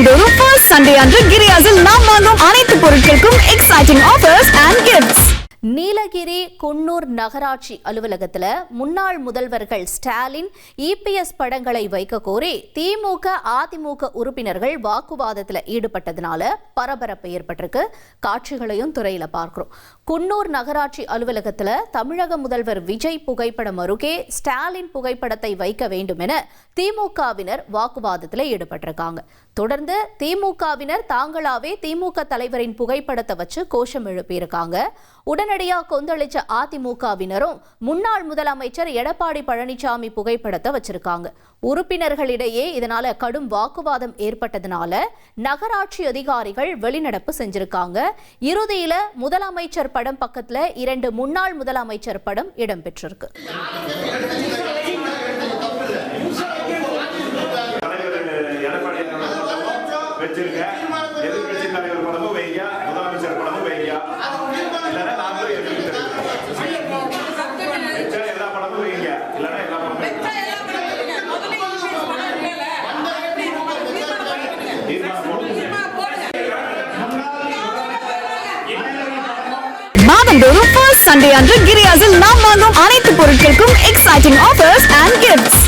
மாதந்தோறும் first Sunday அன்று கிரியாஸில் நாம் வாங்கும் அனைத்து பொருட்களுக்கும் exciting offers and gifts. Nilgiri Coonoor நகராட்சி அலுவலகத்தில் முன்னாள் முதல்வர்கள் ஸ்டாலின் இபிஎஸ் படங்களை வைக்க கோரி திமுக அதிமுக உறுப்பினர்கள் வாக்குவாதத்தில் ஈடுபட்டதுனால பரபரப்பு ஏற்பட்டிருக்கு. காட்சிகளையும் துறையில பார்க்கிறோம். குன்னூர் நகராட்சி அலுவலகத்தில் தமிழக முதல்வர் விஜய் புகைப்படம் அருகே ஸ்டாலின் புகைப்படத்தை வைக்க வேண்டும் என திமுகவினர் வாக்குவாதத்தில் ஈடுபட்டிருக்காங்க. தொடர்ந்து திமுகவினர் தாங்களாவே திமுக தலைவரின் புகைப்படத்தை வச்சு கோஷம் எழுப்பியிருக்காங்க. உடனடியாக கொந்தளிச்ச அதிமுகவினரும் முன்னாள் முதலமைச்சர் எடப்பாடி பழனிசாமி புகைப்படத்தை வச்சிருக்காங்க. உறுப்பினர்களிடையே இதனால கடும் வாக்குவாதம் ஏற்பட்டதுனால நகராட்சி அதிகாரிகள் வெளிநடப்பு செஞ்சிருக்காங்க. இறுதியில முதலமைச்சர் படம் பக்கத்துல 2 முன்னாள் முதலமைச்சர் படம் இடம்பெற்றிருக்கு. மாதந்தோறும் ஃபர்ஸ்ட் சண்டே அன்று கிரியாஸில் நாம் வாங்கும் அனைத்து பொருட்களுக்கும் எக்ஸைட்டிங் ஆஃபர்ஸ் அண்ட் கிஃப்ட்ஸ்.